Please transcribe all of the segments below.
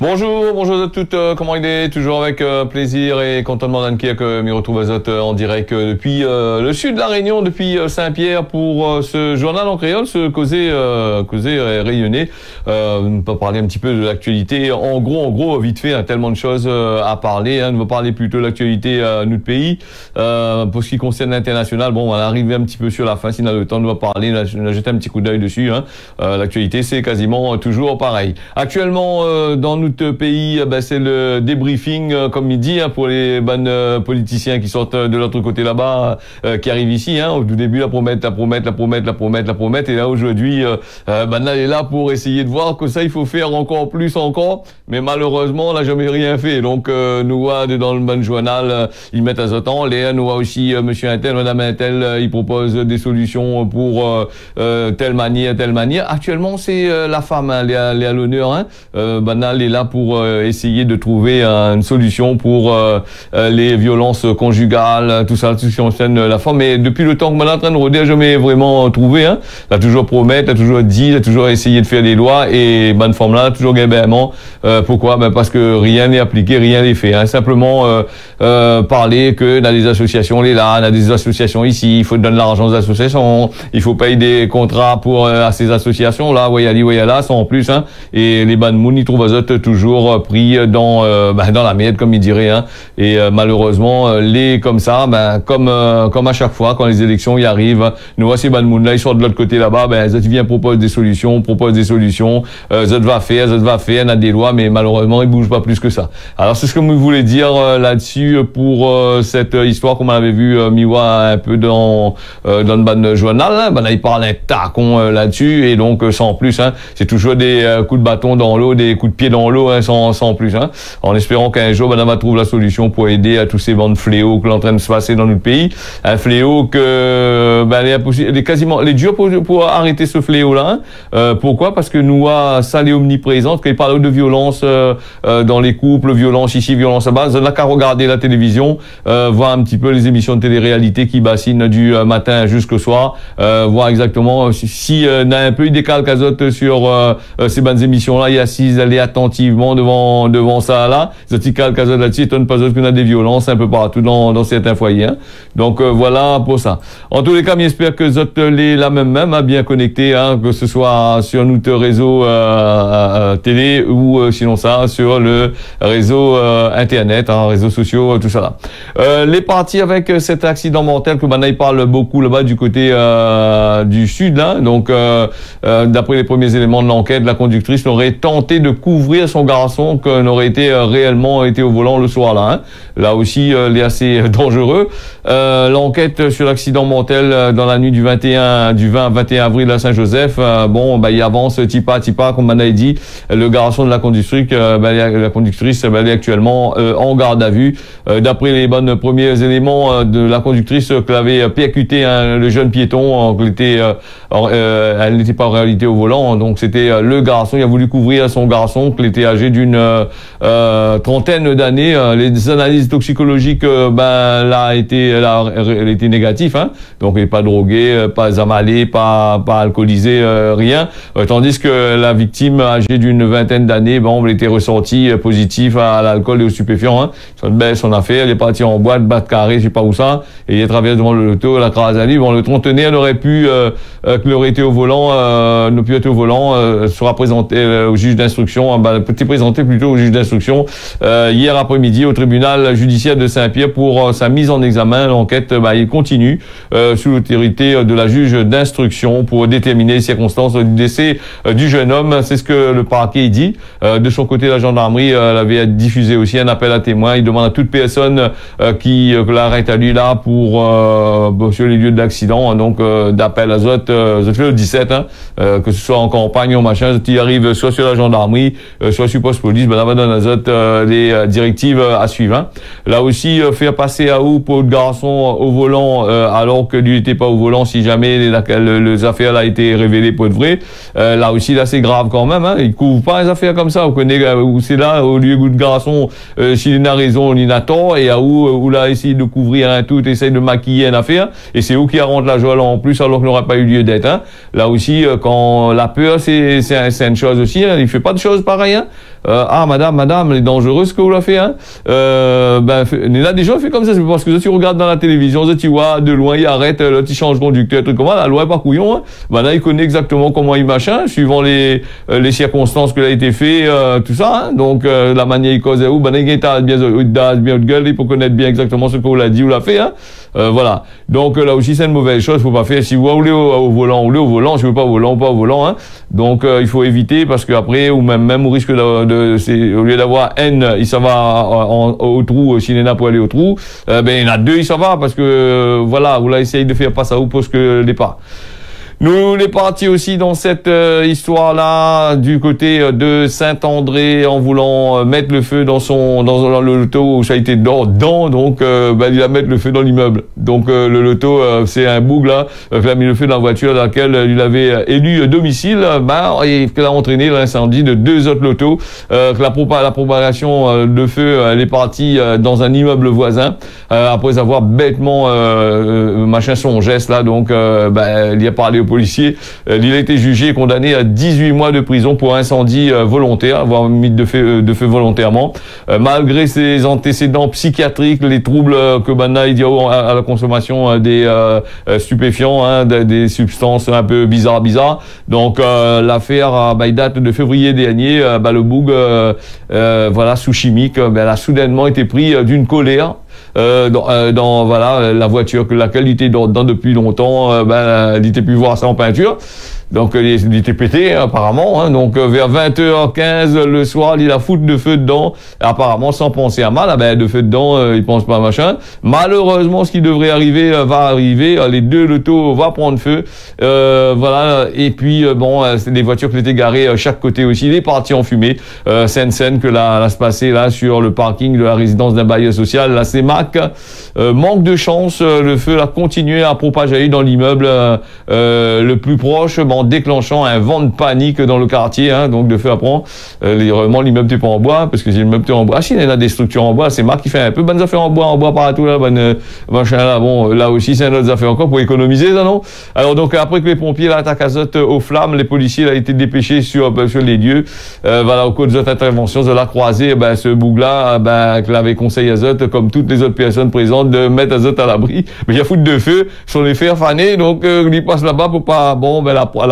Bonjour à toutes, comment il est? Toujours avec plaisir et contentement d'Annequer que m'y retrouve à Zot en direct depuis le sud de la Réunion, depuis Saint-Pierre pour ce journal en créole, ce causer rayonné. On peut parler un petit peu de l'actualité. En gros, vite fait, hein, tellement de choses à parler. Hein. On va parler plutôt de l'actualité de notre pays. Pour ce qui concerne l'international, bon, on va arriver un petit peu sur la fin. Si on a le temps, on va parler. On a jeté un petit coup d'œil dessus. Hein. L'actualité, c'est quasiment toujours pareil. Actuellement, dans notre pays, c'est le débriefing, comme il dit, hein, pour les bonnes politiciens qui sortent de l'autre côté là-bas, qui arrivent ici. Hein, au tout début, la promette. Et là, aujourd'hui, là, est là pour essayer de voir que ça, il faut faire encore plus. Mais malheureusement, on n'a jamais rien fait. Donc, nous voit dans le bon journal, ils mettent à ce temps. Nous voit aussi monsieur Intel, madame Intel, ils proposent des solutions pour telle manière. Actuellement, c'est la femme, hein, elle est à l'honneur. Hein. Elle est là pour essayer de trouver une solution pour les violences conjugales, tout ça, tout ce qui concerne la femme. Mais depuis le temps que Madame est en train de rôder, jamais vraiment trouvé. Hein. Elle a toujours promis, elle a toujours dit, elle a toujours essayé de faire des lois et bonne femme là, toujours gaiement. Pourquoi? Parce que rien n'est appliqué, rien n'est fait. Hein. Simplement parler que dans des associations, on est là, on a des associations ici, il faut donner l'argent aux associations, il faut payer des contrats pour à ces associations là, là, sans en plus. Hein. Et les bonnes mounes, ils trouvent toujours pris dans la merde, comme il dirait. Hein. Et malheureusement, les comme ça, comme à chaque fois quand les élections y arrivent, nous voici bonnes mounes là, ils sortent de l'autre côté là-bas, ils viennent proposer des solutions, ça va faire, on a des lois, mais malheureusement ils bougent pas plus que ça. Alors c'est ce que je voulais dire là-dessus pour cette histoire qu'on avait vu Miwa un peu dans le ban journal. Hein. Il parle un tacon là-dessus et donc sans plus. Hein, c'est toujours des coups de bâton dans l'eau, des coups de pied dans l'eau, hein, sans plus. Hein, en espérant qu'un jour on va trouver la solution pour aider à tous ces bandes fléaux qui sont en train de se passer dans notre pays. Un fléau que les durs pour arrêter ce fléau-là. Hein. Pourquoi? Parce que nous ça est omniprésente. Quand il parle de violence dans les couples, violence ici, violence là-bas, on n'a qu'à regarder la télévision, voir un petit peu les émissions de télé-réalité qui bassinent du matin jusqu'au soir, voir exactement si on a un peu eu des calques azote sur ces bonnes émissions-là, il y a assise, aller attentivement devant ça là, ce petit calque azote là-dessus, étonne pas qu'on a des violences un peu partout dans certains foyers. Hein. Donc voilà pour ça. En tous les cas, j'espère que Zot les la même hein, bien connecté, hein, que ce soit sur notre réseau télé ou sinon ça sur le réseau internet, hein, réseaux sociaux, tout ça là. Les parties avec cet accident mortel que maintenant il parle beaucoup là-bas du côté du sud là. Donc d'après les premiers éléments de l'enquête, la conductrice aurait tenté de couvrir son garçon qui n'aurait réellement été au volant le soir là. Hein. Là aussi, il est assez dangereux. L'enquête sur l'accident mortel dans la nuit du 20 21 avril à Saint-Joseph, il avance tipa, comme on a dit. Le garçon de la conductrice, elle est actuellement en garde à vue. D'après les bonnes premiers éléments de la conductrice qui avait percuté le jeune piéton, elle n'était pas en réalité au volant, donc c'était le garçon. Il a voulu couvrir son garçon qui était âgé d'une trentaine d'années. Les analyses toxicologiques, elle était négative, hein. Donc il n'est pas drogué, pas amalé, pas alcoolisé, rien. Tandis que la victime âgée d'une vingtaine d'années, elle était ressortie positive à l'alcool et aux stupéfiants. Hein. Son affaire, elle est partie en boîte, batte carré, je sais pas où ça, et il traverse devant le loto, la crase à lui. Le trentenaire aurait pu, qu'il aurait été au volant, ne plus être au volant, sera présenté au juge d'instruction, petit présenté plutôt au juge d'instruction hier après-midi au tribunal judiciaire de Saint-Pierre pour sa mise en examen. L'enquête il continue sous l'autorité de la juge d'instruction pour déterminer les circonstances du décès du jeune homme. C'est ce que le parquet dit. De son côté, la gendarmerie avait diffusé aussi un appel à témoins. Il demande à toute personne qui l'arrête à lui là pour sur les lieux d'accident. Hein, donc d'appel à Zot fait le 17, hein, que ce soit en campagne ou machin, qui arrive soit sur la gendarmerie, soit sur poste police, là va donner à Zot les directives à suivre. Hein. Là aussi, faire passer à ou pour le garçon au volant alors que lui n'était pas au volant si jamais les affaires a été révélées pour être vraies. Là aussi, là c'est grave quand même. Hein. Il couvre pas les affaires comme ça. Vous connaissez où c'est là au lieu de garçon, s'il a raison, il a tort, et à où là essaye de couvrir un tout, essaye de maquiller une affaire, et c'est où qui rentre la joie là en plus alors qu'il n'aurait pas eu lieu d'être. Hein. Là aussi, quand la peur c'est une chose aussi. Hein. Il fait pas de choses pareilles. Hein. Ah, madame, elle est dangereuse ce que vous l'avez fait, hein. Il y a des gens qui font comme ça, c'est parce que si tu regardes dans la télévision, tu vois, de loin, il arrête, là, tu changes de conducteur, truc comme ça, la loi est pas couillon, hein. Là, il connaît exactement comment il machin, suivant les circonstances que l'a été fait, tout ça, hein. Donc, la manière il cause où, il est bien de gueule, il faut connaître bien exactement ce qu'on l'a dit ou l'a fait, hein. Voilà. Donc, là aussi, c'est une mauvaise chose, faut pas faire. Si vous voulez au volant, si vous voulez pas au volant, hein. Donc, il faut éviter parce que après, ou même au risque au lieu d'avoir N, il s'en va au trou, s'il est là pour aller au trou, il y en a deux, il s'en va parce que, voilà, vous l'essayez de faire pas ça ou parce que les pas. Nous, on est partis aussi dans cette histoire-là du côté de Saint-André en voulant mettre le feu dans le loto où ça a été dedans, donc il a mettre le feu dans l'immeuble. Donc le loto, c'est un boug là, qui a mis le feu dans la voiture dans laquelle il avait élu domicile, et qui a entraîné l'incendie de 2 autres lotos. La propagation de feu, elle est partie dans un immeuble voisin après avoir bêtement machin son geste là, donc il a parlé au policier. Il a été jugé et condamné à 18 mois de prison pour incendie volontaire, avoir mis de feu volontairement. Malgré ses antécédents psychiatriques, les troubles que maintenant il y a à la consommation des stupéfiants, hein, des substances un peu bizarres. Donc l'affaire il date de février dernier. Le boug, sous chimique, elle a soudainement été pris d'une colère. Dans la voiture que laquelle il était dans depuis longtemps, il était pu voir ça en peinture. Donc il était pété apparemment, hein. Donc vers 20h15 le soir, il a foutu de feu dedans, apparemment sans penser à mal. De feu dedans, il pense pas à machin. Malheureusement, ce qui devrait arriver va arriver. Les 2 lotos vont prendre feu, Et puis c'est des voitures qui étaient garées chaque côté aussi. Il est parti en fumée. Scène que là se passer là sur le parking de la résidence d'un bailleur social. Là c'est Mac. Manque de chance, le feu a continué à propager dans l'immeuble le plus proche. Déclenchant un vent de panique dans le quartier, hein, donc de feu à prendre. Vraiment, l'immeuble n'est pas en bois, parce que si l'immeuble est en bois, il y en a des structures en bois, c'est Marc qui fait un peu bonnes affaires en bois partout, là, machin là, là aussi, c'est une autre affaire encore pour économiser, ça, non? Alors, donc, après que les pompiers l'attaquent azote aux flammes, les policiers, ont été dépêchés sur les lieux, au cours des autres interventions, de la croisée, ce boug-là, qui l'avait conseillé azote, comme toutes les autres personnes présentes, de mettre azote à l'abri. Mais il y a foutre de feu, sur les fers fanés, donc, il passe là-bas pour pas,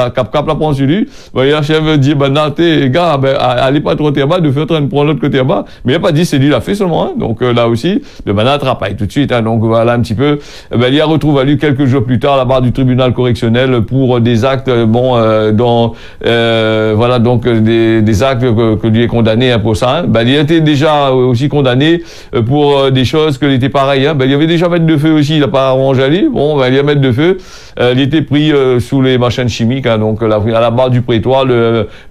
la cap la prend sur lui. Le chef dit, les gars, allez pas trop bas, de faire en train de prendre l'autre côté bas. Mais il n'a pas dit, c'est lui, il a fait seulement, hein. Donc, là aussi, de maintenant, travaille tout de suite, hein. Donc, voilà, un petit peu. Il y a retrouvé quelques jours plus tard, la barre du tribunal correctionnel pour des actes, des actes que lui est condamné, hein, pour ça, hein. Il était déjà aussi condamné pour des choses que était pareil, hein. Il y avait déjà mettre de feu aussi, il n'a pas arrangé lui. Il y a mettre de feu. Il était pris sous les machines chimiques, hein, donc à la barre du prétoire,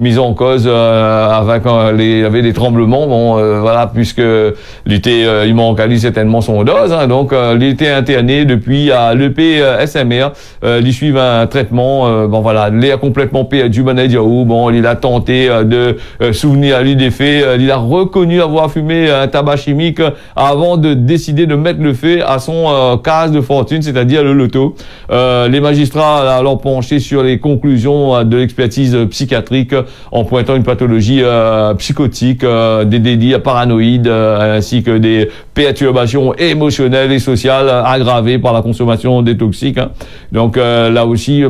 mise en cause avec il y avait des tremblements, puisque il manque à lui certainement son dose, hein, donc il était interné depuis à l'EPSMR, il suit un traitement, il a complètement perdu, il a tenté de souvenir à lui des faits, il a reconnu avoir fumé un tabac chimique avant de décider de mettre le feu à son case de fortune, c'est-à-dire le loto. Les magistrats l'ont penché sur les conclusions de l'expertise psychiatrique en pointant une pathologie psychotique, des délits paranoïdes ainsi que des perturbations émotionnelles et sociales aggravées par la consommation des toxiques, hein. Donc là aussi,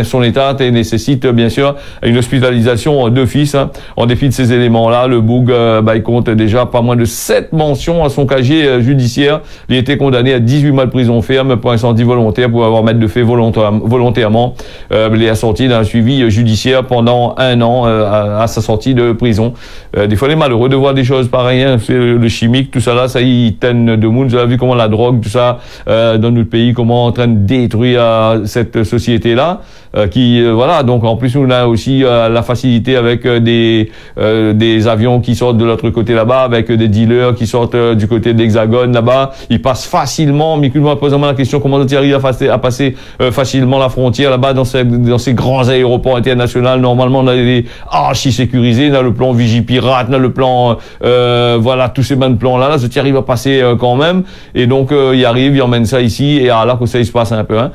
son état nécessite bien sûr une hospitalisation d'office, hein. En dépit de ces éléments-là, le boug il compte déjà pas moins de 7 mentions à son casier judiciaire. Il a été condamné à 18 mois de prison ferme pour incendie volontaire, pour avoir mis de feu volontairement. Il est assorti d'un suivi judiciaire pendant 1 an à sa sortie de prison. Des fois, il est malheureux de voir des choses pareilles, hein. C'est le chimique, tout ça là, ça y tenne de monde. Vous avez vu comment la drogue, tout ça, dans notre pays, comment en train de détruire cette société-là. Donc en plus on a aussi la facilité avec des avions qui sortent de l'autre côté là-bas, avec des dealers qui sortent du côté de l'Hexagone là-bas. Ils passent facilement, mais moi posément la question, comment ils arrivent à passer facilement la frontière là-bas dans ces grands aéroports internationaux. Normalement on a des archi sécurisés, on a le plan Vigipirate, on a le plan faire tous ces bonnes plans-là, ça t'y arrive à passer quand même. Et donc, il arrive, il emmène ça ici, et là, que ça, il se passe un peu. Hein.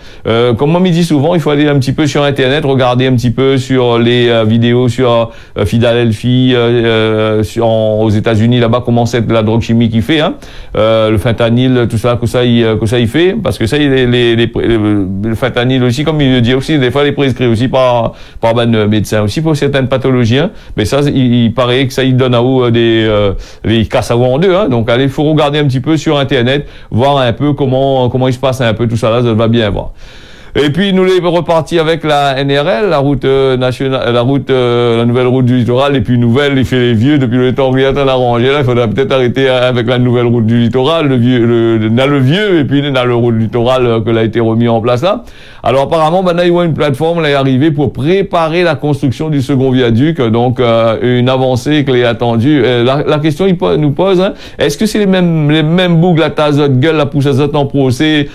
Comme moi, me dit souvent, il faut aller un petit peu sur Internet, regarder un petit peu sur les vidéos sur Philadelphie, aux États-Unis, là-bas, comment c'est la drogue chimique qu'il fait, hein. Le fentanyl, tout ça, que ça il fait, parce que ça, le fentanyl aussi, comme il le dit aussi, des fois, il est prescrit aussi par ben médecin aussi pour certaines pathologies, hein. Mais ça, il paraît que ça, il donne à vous il casse à vous en deux, hein. Donc, allez, il faut regarder un petit peu sur Internet, voir un peu comment il se passe un peu tout ça là, ça va bien voir. Et puis nous les repartis avec la NRL, la route nationale, la nouvelle route du littoral, et puis nouvelle, il fait les vieux depuis le temps rien à arrangé. Là, il faudrait peut-être arrêter avec la nouvelle route du littoral, le vieux, et puis dans le route du littoral que l'a été remis en place là. Alors apparemment, ben là, il y a une plateforme là est arrivée pour préparer la construction du second viaduc, donc une avancée qui est attendue. La question nous pose, hein, est-ce que c'est les mêmes boucles à tasse de gueule la pousse à en procès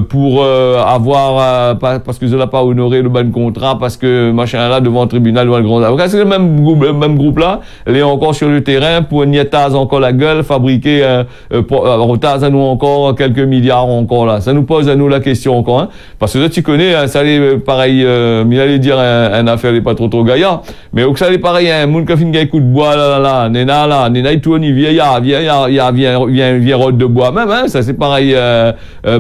pour avoir parce que je n'ai pas honoré le bon contrat, parce que machin là devant le tribunal, devant le grand avocat, c'est le même groupe là, elle est encore sur le terrain pour nietaz encore la gueule, fabriquer retaz à nous encore quelques milliards encore là. Ça nous pose à nous la question encore, hein, parce que là tu connais, hein, ça allait pareil, il allait dire un affaire n'est pas trop gaillard, mais ça allait pareil, un monde qui a fait un coup de bois nena il tourne, il vient rôde de bois même, hein, ça c'est pareil,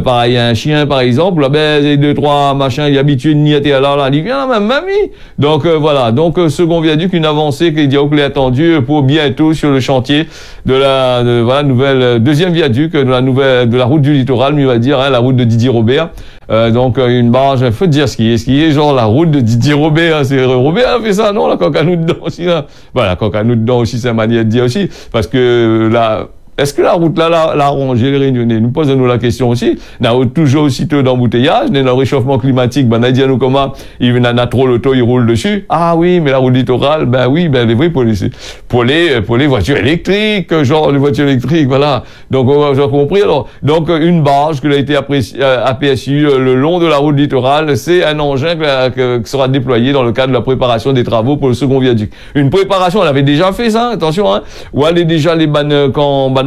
pareil un chien par exemple, là, ben, deux, trois machins, il est habitué de nier là, il vient même, mamie. Donc, voilà. Donc, second viaduc, une avancée qui est attendue pour bientôt sur le chantier de la nouvelle, deuxième viaduc de la route du littoral, mieux va dire, hein, la route de Didier Robert. Donc, une barge, il faut dire ce qui est genre la route de Didier Robert, hein, c'est Robert a fait ça, non, la coque à nous dedans aussi, là. Voilà, la coque à nous dedans aussi, c'est une manière de dire aussi, parce que là, est-ce que la route là, l'a arrangé les Réunionnais? Nous posons-nous la question aussi. N'a toujours aussitôt d'embouteillage, dans le réchauffement climatique, ben, on a dit à nous comment, il a trop l'auto, il roule dessus. Ah oui, mais la route littorale, ben oui, ben, les vrais pour les voitures électriques, genre, les voitures électriques, voilà. Donc, j'ai compris, alors. Donc, une barge qui a été APSU le long de la route littorale, c'est un engin qui sera déployé dans le cadre de la préparation des travaux pour le second viaduc. Une préparation, elle avait déjà fait ça, attention, hein. Ou elle est déjà les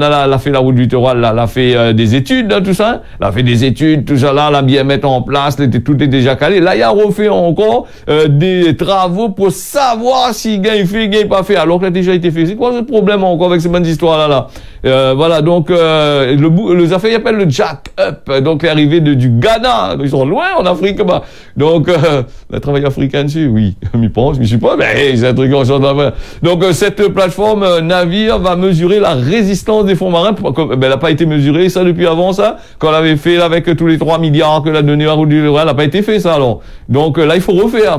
elle a fait la route du littoral, là, elle a fait des études, là, tout ça. Elle a fait des études, tout ça, là, elle a bien mettre en place, tout est déjà calé. Là, il a refait encore des travaux pour savoir si gain fait, gain pas fait, alors que ça a déjà été fait. C'est quoi le problème encore avec ces bonnes histoires-là, là? Voilà, donc, les affaires, ils appellent le jack-up. Donc, l'arrivée du Ghana. Ils sont loin en Afrique, bah. Donc, le travail africain dessus, oui. M'y pense, m'y suis pas, mais c'est un truc en sorte d'affaires. Donc, cette plateforme navire va mesurer la résistance des fonds marins. Ben, elle n'a pas été mesurée, ça, depuis avant, ça. Quand on avait fait, là, avec tous les 3 milliards que l'a donné à route du littoral, elle n'a pas été fait, ça, alors. Donc, là, il faut refaire.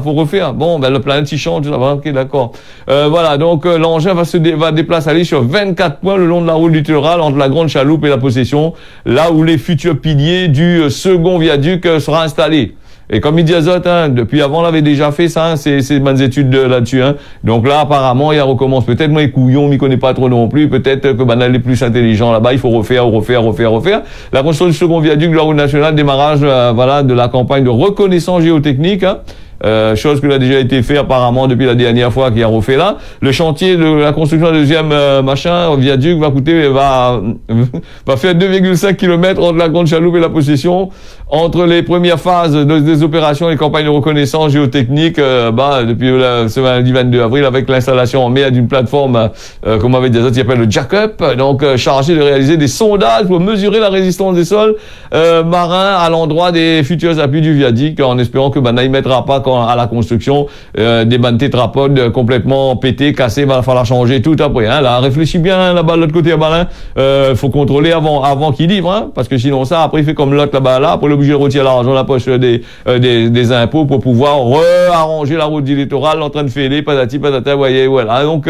Bon, ben, la planète, il change, ça va, ok, d'accord. Voilà, donc, l'engin va déplacer, aller sur 24 points le long de la route du littoral, entre la Grande Chaloupe et la Possession, là où les futurs piliers du second viaduc seront installés. Et comme il dit Azote, hein, depuis avant, on avait déjà fait ça, hein, ces bonnes études là-dessus. Hein. Donc là, apparemment, il recommence. Peut-être moi, les couillons, m'y connaît pas trop non plus. Peut-être que ben, les plus intelligents là-bas, il faut refaire. La construction du second viaduc de la route nationale, démarrage voilà, de la campagne de reconnaissance géotechnique. Hein. Chose qui a déjà été fait apparemment depuis la dernière fois qu'il a refait là. Le chantier de la construction du deuxième viaduc va faire 2,5 km entre la Grande Chaloupe et la Possession. Entre les premières phases des opérations et campagnes de reconnaissance géotechnique, depuis ce lundi 22 avril, avec l'installation en mer d'une plateforme, comme on avait dit, qui s'appelle le jack-up, donc chargé de réaliser des sondages pour mesurer la résistance des sols marins à l'endroit des futurs appuis du viaduc, en espérant que il mettra pas à la construction des bandes tétrapodes complètement pétés, cassés, il va falloir changer tout après. Hein. Là, réfléchis bien là-bas de l'autre côté là-bas. Faut contrôler avant qu'il livre, hein, parce que sinon ça, après il fait comme l'autre là-bas là, après il est obligé de retirer l'argent de la poche des impôts pour pouvoir arranger la route du littoral en train de fêler, patati patata, voyez, voilà. Donc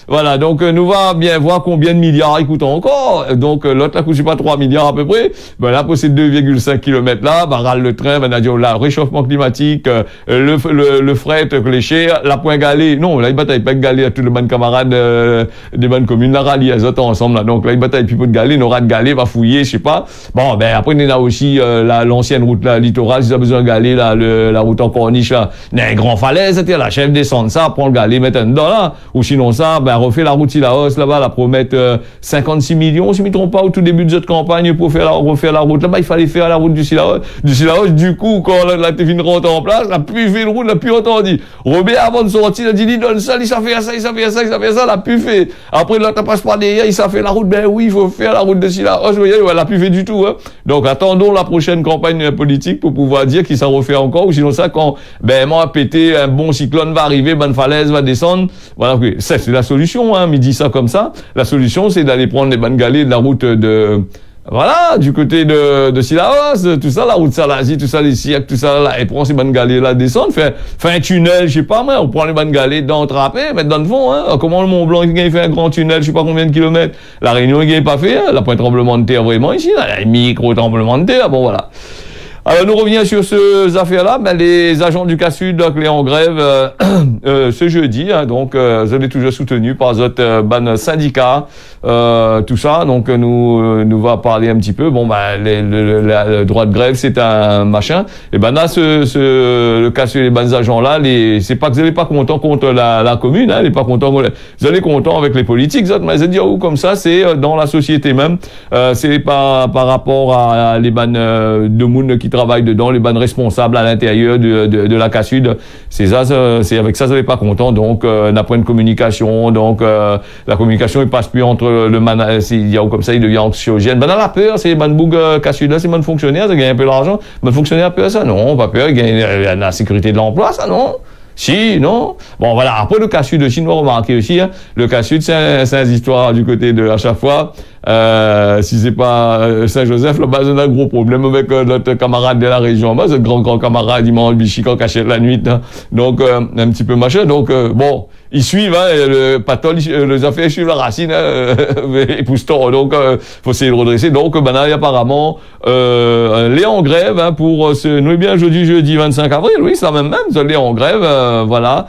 voilà, donc nous va bien voir combien de milliards il coûte encore. Donc l'autre là coûte je sais pas 3 milliards à peu près. Ben là pour ces 2,5 km là, râle le train, ben a dit là réchauffement climatique, le fret, les chers, la point galé. Non, là, il bataille pas galé à tous les bonnes camarades, des bonnes communes, la rallye, les autres ensemble, là. Donc, là, il bataille plus de galé, n'aura de galé, va fouiller, je sais pas. Bon, ben, après, il y a aussi, l'ancienne route, là, littorale, si ça a besoin de galé, là, la route en corniche, là. Il y a une grande falaise, c'est-à-dire, la chef descend ça, prend le galé, met un dedans, là. Ou sinon ça, ben, refait la route Sillaos, là-bas, la promettre, 56 millions, si je ne me trompe pas, au tout début de cette campagne, pour refaire la route. Là-bas, il fallait faire la route du Sillaos. Du coup, quand la TFIN rentre en place, la plus fait une route, la plus entendu. Robert, avant de sortir, il a dit, il donne ça, il s'est fait ça, il s'est fait ça, il s'est fait ça, l'a plus fait. Après, là, t'as passe pas derrière, il s'est fait la route, ben oui, il faut faire la route de Sillaos. Vous voyez, elle l'a plus fait du tout, hein. Donc, attendons la prochaine campagne politique pour pouvoir dire qu'il s'en refait encore, ou sinon ça, quand, ben, moi, pété, un bon cyclone va arriver, bonne falaise va descendre. Voilà, ça, c'est la solution, hein, mais il dit ça comme ça. La solution, c'est d'aller prendre les bonnes galets de la route de, voilà, du côté de Sillaos, tout ça, la route Salazie, tout ça, les siècles, tout ça, là, et prend ces bonnes galets là, descendre, fait un tunnel, je sais pas, moi, on prend les bonnes galets dedans, trapper, mettre dans le fond, hein. Comment le Mont Blanc, il fait un grand tunnel, je sais pas combien de kilomètres. La Réunion, il n'a pas fait, hein. La point de tremblement de terre, vraiment, ici, là, un micro-tremblement de terre, bon, voilà. Alors, nous revenons sur ces affaires-là. Ben, les agents du CASUD, donc, les en grève, ce jeudi, hein, donc, vous avez toujours soutenu par votre ban syndicat, tout ça. Donc, nous va parler un petit peu. Bon, ben, le droit de grève, c'est un machin. Et ben, là, le CASUD, les bans agents-là, c'est pas que vous n'allez pas content contre la commune, hein, vous n'allez pas content, vous allez content avec les politiques, mais vous dire où, comme ça, c'est dans la société même. C'est par rapport à les bans de monde qui travaillent dedans, les bandes responsables à l'intérieur de la CASUD. C'est ça, c'est avec ça, vous n'êtes pas content. Donc, n'a pas de communication. Donc, la communication, il passe plus entre le man, il y a comme ça, il devient anxiogène. Ben, dans la peur, c'est les bandes boug CASUD là, c'est bonnes fonctionnaires, ça gagne un peu d'argent. Bonnes fonctionnaires, peur, ça, non, pas peur, il gagne la sécurité de l'emploi, ça, non. Si, non. Bon, voilà. Après, le CASUD aussi, nous remarquer aussi, hein, le CASUD, c'est une histoire du côté de, à chaque fois, si c'est pas Saint-Joseph, là, bah, on a un gros problème avec notre camarade de la région. Bah, c'est le grand camarade, il m'a bichic en cachette la nuit, hein. Donc, un petit peu machin. Donc, bon, ils suivent, hein, le patol, les affaires suivent la racine, hein, et pousse-toi. Donc, faut essayer de redresser. Donc, ben, là, apparemment, les en grève, hein, pour nous, bien, jeudi 25 avril, oui, c'est la même, les en grève, voilà,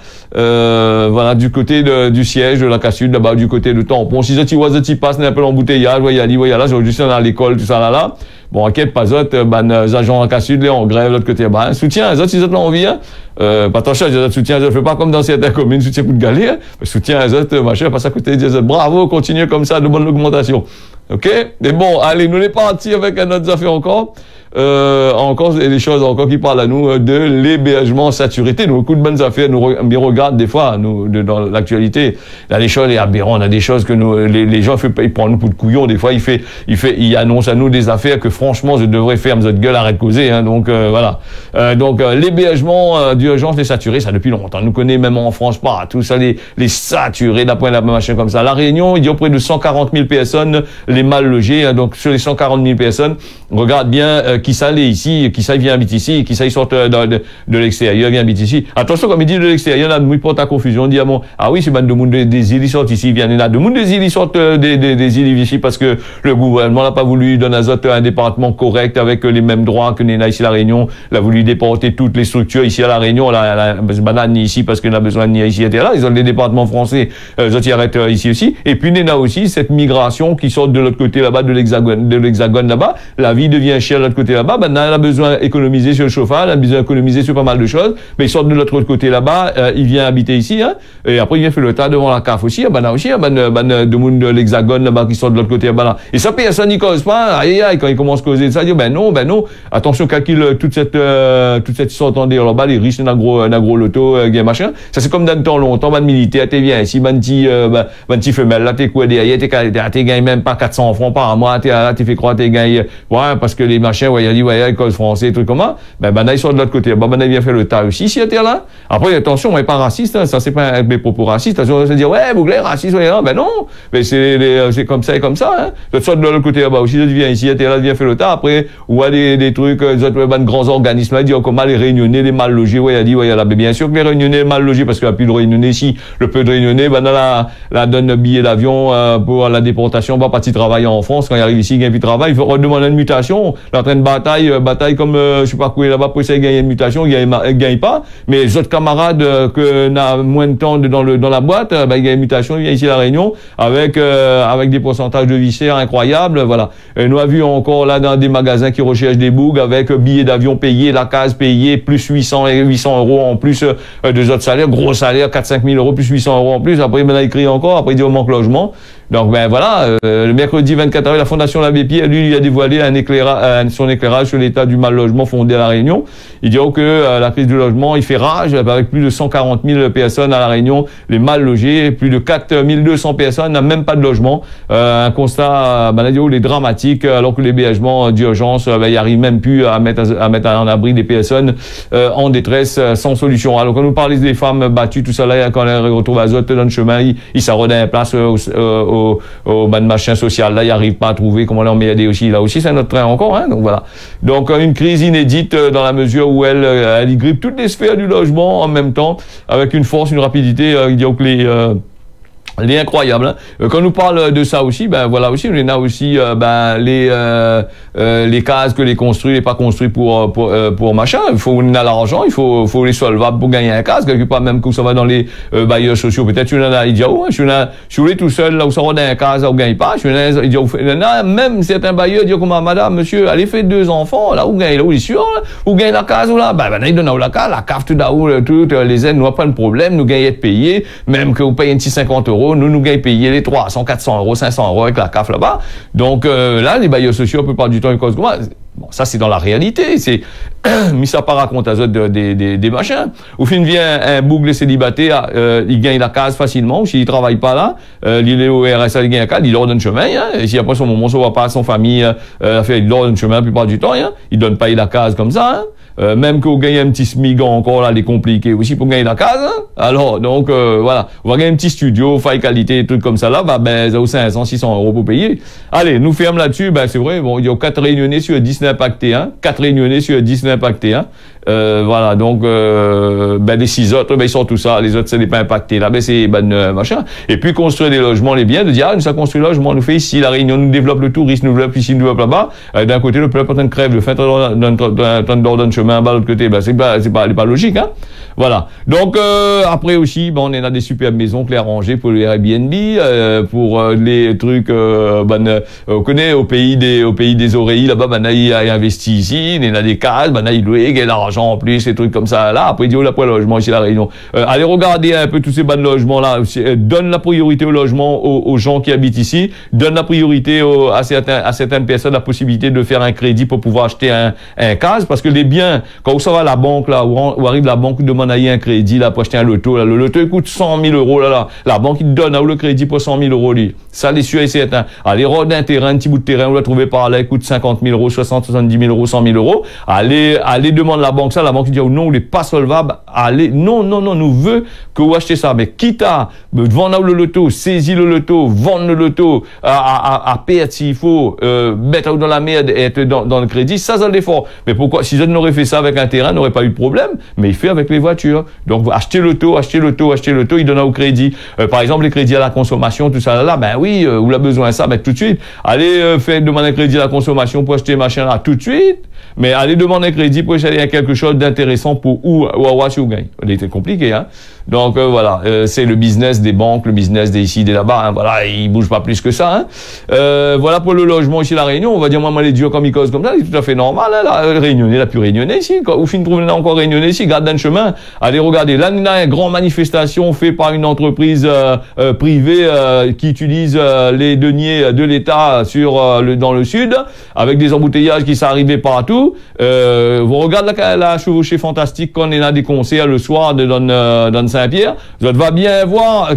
du côté du siège de la CASUD, là-bas, du côté de Tampon. Si tu vois, tu passes, un peu l'embouteillage, voyez là, j'ai juste à l'école, tout ça, là. Bon, inquiète pas, autres, les agents en CASUD, les en grève, de l'autre côté, ben, soutien, les autres, si vous avez envie, hein. Pas attention, les autres soutien, je fais pas comme dans certaines communes, soutien pour de galer, hein. Soutien, les autres, machin, passe à côté, les autres, bravo, continuez comme ça, de bonne augmentation. OK? Mais bon, allez, nous les partis avec un autre affaire encore. Encore des choses encore qui parlent à nous de l'hébergement saturité. Nous, beaucoup de bonnes affaires, nous regardent des fois, nous, dans l'actualité. Il y a des choses, les aberrants, on a des choses que nous, les gens, ils prennent nous pour de couillons. Des fois, il annonce à nous des affaires que franchement, je devrais faire, notre gueule, arrête de causer, hein. Donc, voilà. Donc, l'hébergement d'urgence, les saturés, ça depuis longtemps. Nous connaissons même en France, pas tout ça, les saturés, d'après la machin comme ça. La Réunion, il y a près de 140 000 personnes, les mal logés, hein. Donc, sur les 140 000 personnes, regarde bien, qui ça allait ici, qui ça vient habiter ici, qui ça ils sortent de l'extérieur, vient habiter ici. Attention, comme il dit de l'extérieur, là, nous porte à confusion, dit ah oui, c'est ben de monde des îles, ils sortent ici, il y en a de monde des îles, ils sortent des îles ici parce que le gouvernement n'a pas voulu donner à un département correct avec les mêmes droits que les ici à la Réunion. Il a voulu déporter toutes les structures ici à la Réunion, la banane ni ici parce qu'on a besoin de ni ici et là. Ils ont des départements français, ils arrêtent ici aussi. Et puis, il y a aussi cette migration qui sort de l'autre côté là-bas, de l'hexagone là-bas. La vie devient chère de l'autre côté là-bas, ben, elle a besoin d'économiser sur le chauffage, elle a besoin d'économiser sur pas mal de choses, mais il sort de l'autre côté là-bas, il vient habiter ici, hein, et après il vient faire le tas devant la CAF aussi, ben, là aussi, de monde de l'hexagone là-bas qui sort de l'autre côté là-bas, là. Et ça, personne n'y cause pas, aïe, quand il commence à causer de ça, il dit, ben non, attention, calcule toute cette histoire là-bas, les riches, un gros loto, machin. Ça, c'est comme dans le temps longtemps, ben, militaire, t'es bien ici, ben, petit femelle, là, t'es quoi derrière, t'es gagné même pas 400 francs par mois, t'es fait croire, t'es gagné, ouais, parce que les machins, ouais, il a dit, ouais, école français, trucs comme ça, ben, ils sont de l'autre côté. Ben, il vient faire le tas aussi, si était là. Après, attention, on n'est pas raciste, hein, ça, c'est pas des propos racistes. Attention, on va se dire, ouais, Bougler, raciste, ouais, ben non. Mais c'est comme ça et comme ça, hein. De l'autre côté là-bas aussi, tu viens ici, était là, vient faire le tas. Après, ou à des trucs, ben, grands organismes, là, il dit, comment les réunionnais, les mal logés, ouais, il a dit, ouais, là, bien sûr que les réunionnais, mal logés, parce qu'il n'y a plus de réunionnais ici. Le peu de réunionnais, ben, là, donne le billet d'avion, pour la déportation, va partir travailler en France. Quand il arrive ici, il vient plus travailler, il faut redemander une mutation. Là, en train de bataille comme, je sais pas quoi, là-bas, pour essayer de gagner une mutation, gagne pas. Mais les autres camarades, que n'a moins de temps dans la boîte, ils gagnent une mutation, ils viennent ici à La Réunion, avec des pourcentages de viscères incroyables, voilà. Nous avons vu encore là dans des magasins qui recherchent des bougs avec billets d'avion payés, la case payée, plus 800 euros en plus de autres salaires, gros salaire, 4-5 000 euros, plus 800 euros en plus. Après, il m'a écrit encore, après, il dit on manque logement. Donc, ben voilà, le mercredi 24 avril, la Fondation L'Abbé Pierre, lui a dévoilé son éclairage sur l'état du mal logement fondé à La Réunion. Il dit que la crise du logement, il fait rage, avec plus de 140 000 personnes à La Réunion, les mal logés, plus de 4 200 personnes n'ont même pas de logement. Un constat, il est dramatique, alors que l'hébergement d'urgence, il n'arrive même plus à mettre en abri des personnes en détresse, sans solution. Alors, quand nous parlons des femmes battues, tout ça là, quand elles retrouvent Azote dans le chemin, ils s'arrondent à la place au machin social, là, ils n'arrivent pas à trouver comment leur aider aussi. Là aussi, c'est notre train encore, hein. Donc voilà. Donc, une crise inédite dans la mesure où elle y grippe toutes les sphères du logement en même temps, avec une force, une rapidité, donc elle est incroyable, hein. Quand on nous parle de ça aussi, ben voilà aussi, on a aussi les cases que les construits, les pas construits pour machin. Il faut on a l'argent, il faut les solvables pour gagner un case quelque part, même que ça va dans les bailleurs sociaux. Peut-être tu en as idiot, hein, je suis tout seul là où ça va dans un case, là où gagne pas. Même certains bailleurs disent comme madame, monsieur, allez faire 2 enfants là où gagne là où il est sûr, où gagne la case ou là, ben ils donnent la case, la cave tout là toutes les aides, nous pas de problème, nous gagnons être payés, même que vous payez un petit 50 euros. Nous gagnons payer les 300, 400 euros, 500 euros avec la CAF là-bas. Donc là, les bailleurs sociaux, la plupart du temps, ils causent comment. Bon, ça, c'est dans la réalité. C'est mis ça par raconte à des machins. Au fin vient un bougle célibataire, il gagne la case facilement. Ou s'il travaille pas là, il est au RSA, il gagne la case, il leur donne chemin. Hein, et si après son moment, ça va pas à son famille, il leur donne chemin la plupart du temps. Hein, il donne pas la case comme ça. Hein. Même qu'on gagne un petit SMIC encore là, les compliqués aussi pour gagner la case. Hein. Alors, donc, voilà. On va gagner un petit studio, faille qualité, des trucs comme ça là, ça vaut 500, 600 euros pour payer. Allez, nous ferme là-dessus, c'est vrai, bon, il y a 4 réunionnais sur 10 impactés, hein. 4 réunionnais sur 10 impactés, hein. Voilà, donc, les 6 autres, ils sont tout ça. Les autres, c'est des pas impactés, là, c'est, machin. Et puis, construire des logements, les biens, de dire, nous, ça construit le logement, nous fait ici, la Réunion, nous développe le tourisme, nous développe ici, nous développe là-bas. D'un côté, le peuple est en train de crève, le fait d'un chemin, de l'autre côté, c'est pas logique, hein. Voilà. Donc, après aussi, on est dans des superbes maisons clair rangées pour les Airbnb, pour les trucs, on connaît au pays des oreilles, là-bas, il a investi ici, il a des cases, il loue, il a l'argent en plus, ces trucs comme ça, là. Après, il dit, là, pour le logement ici à La Réunion. Allez regarder un peu tous ces bas de logements, là. Donne la priorité au logement aux gens qui habitent ici, donne la priorité à certaines personnes la possibilité de faire un crédit pour pouvoir acheter un case, parce que les biens, quand ça va à la banque, là, où arrive la banque, demande à y un crédit, là, pour acheter un loto, là, le loto, il coûte 100 000 euros, là, la banque, il te donne, le crédit pour 100 000 euros, lui. Ça, les sûr et certain. Allez, rôde un terrain, un petit bout de terrain, on l'a trouvé par là, il coûte 50 000 euros, 60, 70 000 euros, 100 000 euros. Allez, demande la banque ça, la banque dit, oh, non, il n'est pas solvable. Allez, non, nous veut que vous achetez ça. Mais quitte à vendre le loto, saisir le loto, vendre le loto, à perdre s'il faut, mettre dans la merde et être dans le crédit, ça l'effort. Mais pourquoi, si je n'aurais fait ça avec un terrain, n'aurait pas eu de problème, mais il fait avec les voitures. Donc, acheter l'auto, il donne au crédit. Par exemple, les crédits à la consommation, tout ça là, oui, vous avez besoin de ça, tout de suite. Allez, demander un crédit à la consommation pour acheter machin là, tout de suite. Mais allez demander un crédit pour essayer à quelque chose d'intéressant pour ou si vous gagnez. C'est compliqué, hein. Donc, voilà, c'est le business des banques, le business des ici, des là-bas, hein. Voilà, il bouge pas plus que ça, hein. Voilà pour le logement ici à La Réunion. On va dire, moi, les dieux comme ils causent comme ça, c'est tout à fait normal, hein. La Réunionnais, la plus Réunionnais ici. Quand vous finissez de trouver encore Réunionnais ici, garde un chemin. Allez regarder. Là, il y a une grande manifestation faite par une entreprise privée qui utilise les deniers de l'État dans le sud, avec des embouteillages qui sont arrivés partout. Vous regardez la chevauchée fantastique quand on a des concerts le soir dans Saint-Pierre. Vous va bien voir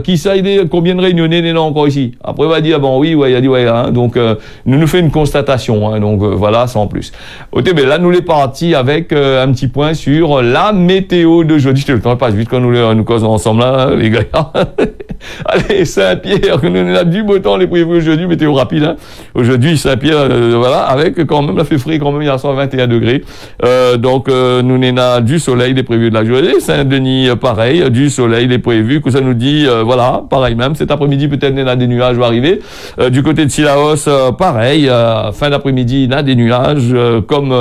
combien de Réunionnais il y en a encore ici. Après, on va dire, oui, il a dit, hein. Donc, nous fait une constatation, hein. Donc, voilà, sans plus. Là, nous les partis avec un petit point sur la météo d'aujourd'hui. Je te le temps passe vite quand nous causons ensemble, là, les gars. Allez, Saint-Pierre, nous a du beau temps, les prévus aujourd'hui, météo rapide, hein. Aujourd'hui, Saint-Pierre, voilà, avec quand même, la fait frais, quand même, il y a 121 degrés. Donc, nous n'avons du soleil, les prévus de la journée. Saint-Denis, pareil, du soleil, les prévus, que ça nous dit, voilà, pareil même. Cet après-midi, peut-être, il y a des nuages vont arriver. Du côté de Sillaos, pareil, fin d'après-midi, il y a des nuages, comme,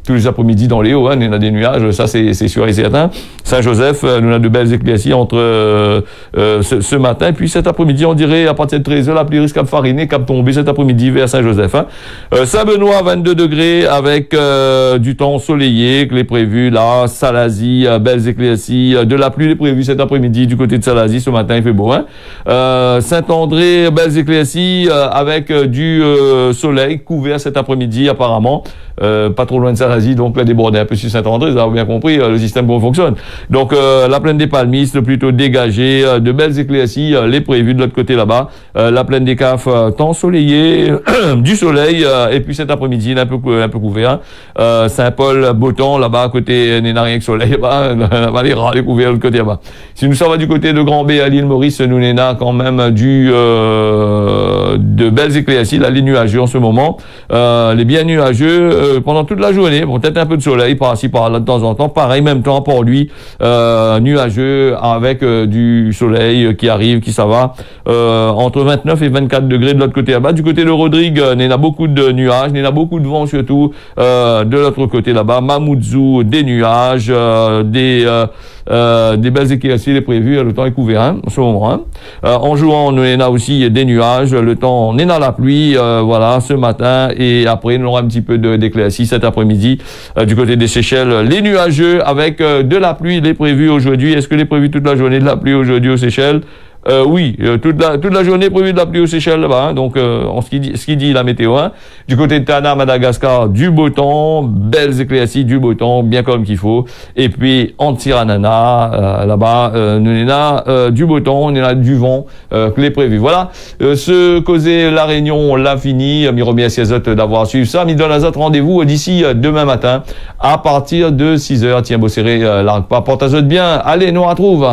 tous les après-midi dans les hauts, hein, il y a des nuages, ça c'est sûr et certain. Saint-Joseph, nous avons de belles éclaircies entre ce matin, puis cet après-midi, on dirait à partir de 13h, la pluie risque de fariner, cap tomber cet après-midi vers Saint-Joseph. Hein. Saint-Benoît, 22 degrés, avec du temps ensoleillé, que les prévus là, Salazie, belles éclaircies, de la pluie les prévus cet après-midi du côté de Salazie, ce matin il fait beau. Hein. Saint-André, belles éclaircies, avec du soleil couvert cet après-midi apparemment. Pas trop loin de Salazie, donc là débordé un peu sur Saint-André, vous avez bien compris le système comment fonctionne. Donc la plaine des Palmistes plutôt dégagée, de belles éclaircies, les prévues de l'autre côté là-bas, la plaine des Cafes temps ensoleillé, du soleil, et puis cet après-midi un peu couvert. Saint-Paul, beau temps là-bas à côté, n'est rien que soleil là-bas, les rats les couverts de l'autre côté là-bas. Si nous sommes du côté de Grand-B à l'île Maurice, nous n'avons quand même de belles éclaircies, là les nuageux en ce moment, les bien nuageux pendant toute la journée, bon, peut-être un peu de soleil par-ci par-là de temps en temps, pareil, même temps pour lui, nuageux avec du soleil qui arrive, qui ça va, entre 29 et 24 degrés de l'autre côté là-bas. Du côté de Rodrigue, il y a beaucoup de nuages, il y a beaucoup de vent surtout, de l'autre côté là-bas. Mamoudzou, des nuages, des belles éclaircies, les prévues, le temps est couvert, hein, en ce moment, hein. En jouant, on a aussi des nuages, le temps, on est dans la pluie, voilà, ce matin, et après, nous aurons un petit peu d'éclaircies cet après-midi, du côté des Seychelles, les nuageux avec de la pluie, les prévus aujourd'hui. Est-ce que les prévus toute la journée de la pluie aujourd'hui aux Seychelles? Oui, toute la journée prévue de la pluie aux Seychelles là-bas, hein, donc ce qui dit la météo. Hein. Du côté de Tana, Madagascar, du beau temps, belles éclaircies, du beau temps, bien comme qu'il faut. Et puis en Tsiranana, là-bas, nous avons du beau temps, on a du vent, que les prévus. Voilà, ce causer la Réunion, on l'a fini. Mi remercie les autres d'avoir suivi ça. Mi donne à autres rendez-vous d'ici demain matin à partir de 6h. Tiens, beau serré, porte à autres bien. Allez, nous on retrouve.